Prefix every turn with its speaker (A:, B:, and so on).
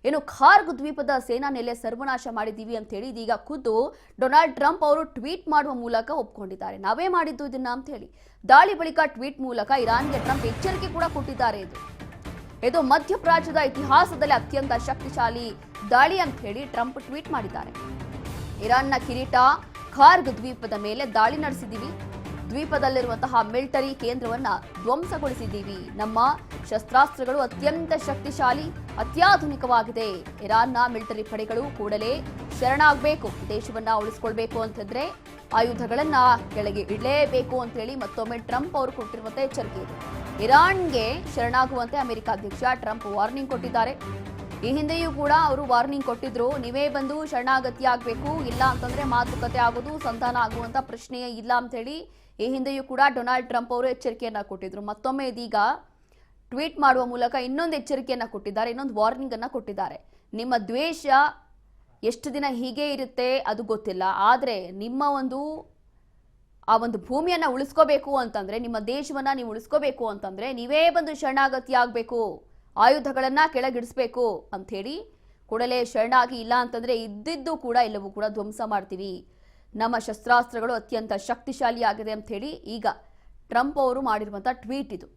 A: ಏನು ಖಾರ್ಗ್ ದ್ವೀಪದ ಸೇನಾ ನೆಲೆ ಸರ್ವನಾಶ ಮಾಡಿದ್ದೀವಿ ಅಂತ ಹೇಳಿ ಇದೀಗ ಖುದ್ದು ಡೊನಾಲ್ಡ್ ಟ್ರಂಪ್ ಅವರು ಟ್ವೀಟ್ ಮಾಡುವ ಮೂಲಕ ಒಪ್ಪಿಕೊಂಡಿದ್ದಾರೆ. ನಾವೇ ಮಾಡಿದ್ದು ಇದನ್ನ ಅಂತ ಹೇಳಿ ದಾಳಿ ಬಳಿಕ ಟ್ವೀಟ್ ಮೂಲಕ ಇರಾನ್ಗೆ ಟ್ರಂಪ್ ಎಚ್ಚರಿಕೆ ಕೂಡ ಕೊಟ್ಟಿದ್ದಾರೆ. ಇದು ಮಧ್ಯಪ್ರಾಚ್ಯದ ಇತಿಹಾಸದಲ್ಲಿ ಅತ್ಯಂತ ಶಕ್ತಿಶಾಲಿ ದಾಳಿ ಅಂತ ಹೇಳಿ ಟ್ರಂಪ್ ಟ್ವೀಟ್ ಮಾಡಿದ್ದಾರೆ. ಇರಾನ್ನ ಕಿರೀಟ ಖಾರ್ಗ್ ದ್ವೀಪದ ಮೇಲೆ ದಾಳಿ ನಡೆಸಿದ್ದೀವಿ. ದ್ವೀಪದಲ್ಲಿರುವಂತಹ ಮಿಲಿಟರಿ ಕೇಂದ್ರವನ್ನ ಧ್ವಂಸಗೊಳಿಸಿದ್ದೀವಿ. ನಮ್ಮ ಶಸ್ತ್ರಾಸ್ತ್ರಗಳು ಅತ್ಯಂತ ಶಕ್ತಿಶಾಲಿ, ಅತ್ಯಾಧುನಿಕವಾಗಿದೆ. ಇರಾನ್ನ ಮಿಲಿಟರಿ ಪಡೆಗಳು ಕೂಡಲೇ ಶರಣಾಗಬೇಕು. ದೇಶವನ್ನ ಉಳಿಸಿಕೊಳ್ಬೇಕು ಅಂತಂದ್ರೆ ಆಯುಧಗಳನ್ನ ಕೆಳಗೆ ಇಡಲೇಬೇಕು ಅಂತ ಹೇಳಿ ಮತ್ತೊಮ್ಮೆ ಟ್ರಂಪ್ ಅವರು ಕೊಟ್ಟಿರುವಂತಹ ಎಚ್ಚರಿಕೆ ಇದೆ. ಇರಾನ್ಗೆ ಶರಣಾಗುವಂತೆ ಅಮೆರಿಕ ಅಧ್ಯಕ್ಷ ಟ್ರಂಪ್ ವಾರ್ನಿಂಗ್ ಕೊಟ್ಟಿದ್ದಾರೆ. ಈ ಹಿಂದೆಯೂ ಕೂಡ ಅವರು ವಾರ್ನಿಂಗ್ ಕೊಟ್ಟಿದ್ರು, ನೀವೇ ಬಂದು ಶರಣಾಗತಿ ಆಗಬೇಕು, ಇಲ್ಲ ಅಂತಂದ್ರೆ ಮಾತುಕತೆ ಆಗೋದು, ಸಂಧಾನ ಆಗುವಂತ ಪ್ರಶ್ನೆಯೇ ಇಲ್ಲ ಅಂತ ಹೇಳಿ ಈ ಹಿಂದೆಯೂ ಕೂಡ ಡೊನಾಲ್ಡ್ ಟ್ರಂಪ್ ಅವರು ಎಚ್ಚರಿಕೆಯನ್ನ ಕೊಟ್ಟಿದ್ರು. ಮತ್ತೊಮ್ಮೆ ಇದೀಗ ಟ್ವೀಟ್ ಮಾಡುವ ಮೂಲಕ ಇನ್ನೊಂದು ಎಚ್ಚರಿಕೆಯನ್ನ ಕೊಟ್ಟಿದ್ದಾರೆ, ಇನ್ನೊಂದು ವಾರ್ನಿಂಗ್ ಅನ್ನ ಕೊಟ್ಟಿದ್ದಾರೆ. ನಿಮ್ಮ ದ್ವೇಷ ಎಷ್ಟು ದಿನ ಹೀಗೆ ಇರುತ್ತೆ ಅದು ಗೊತ್ತಿಲ್ಲ, ಆದರೆ ನಿಮ್ಮ ಆ ಒಂದು ಭೂಮಿಯನ್ನ ಉಳಿಸ್ಕೋಬೇಕು ಅಂತಂದ್ರೆ, ನಿಮ್ಮ ದೇಶವನ್ನ ನೀವು ಉಳಿಸ್ಕೋಬೇಕು ಅಂತಂದ್ರೆ ನೀವೇ ಬಂದು ಶರಣಾಗತಿ ಆಗಬೇಕು, ಆಯುಧಗಳನ್ನ ಕೆಳಗಿಡಿಸ್ಬೇಕು ಅಂತ ಹೇಳಿ ಕೂಡಲೇ ಶರಣಾಗಿ, ಇಲ್ಲ ಅಂತಂದ್ರೆ ಇದ್ದಿದ್ದು ಕೂಡ ಎಲ್ಲವೂ ಕೂಡ ಧ್ವಂಸ ಮಾಡ್ತೀವಿ. ನಮ್ಮ ಶಸ್ತ್ರಾಸ್ತ್ರಗಳು ಅತ್ಯಂತ ಶಕ್ತಿಶಾಲಿಯಾಗಿದೆ ಅಂತ ಹೇಳಿ ಈಗ ಟ್ರಂಪ್ ಅವರು ಮಾಡಿರುವಂತಹ ಟ್ವೀಟ್ ಇದು.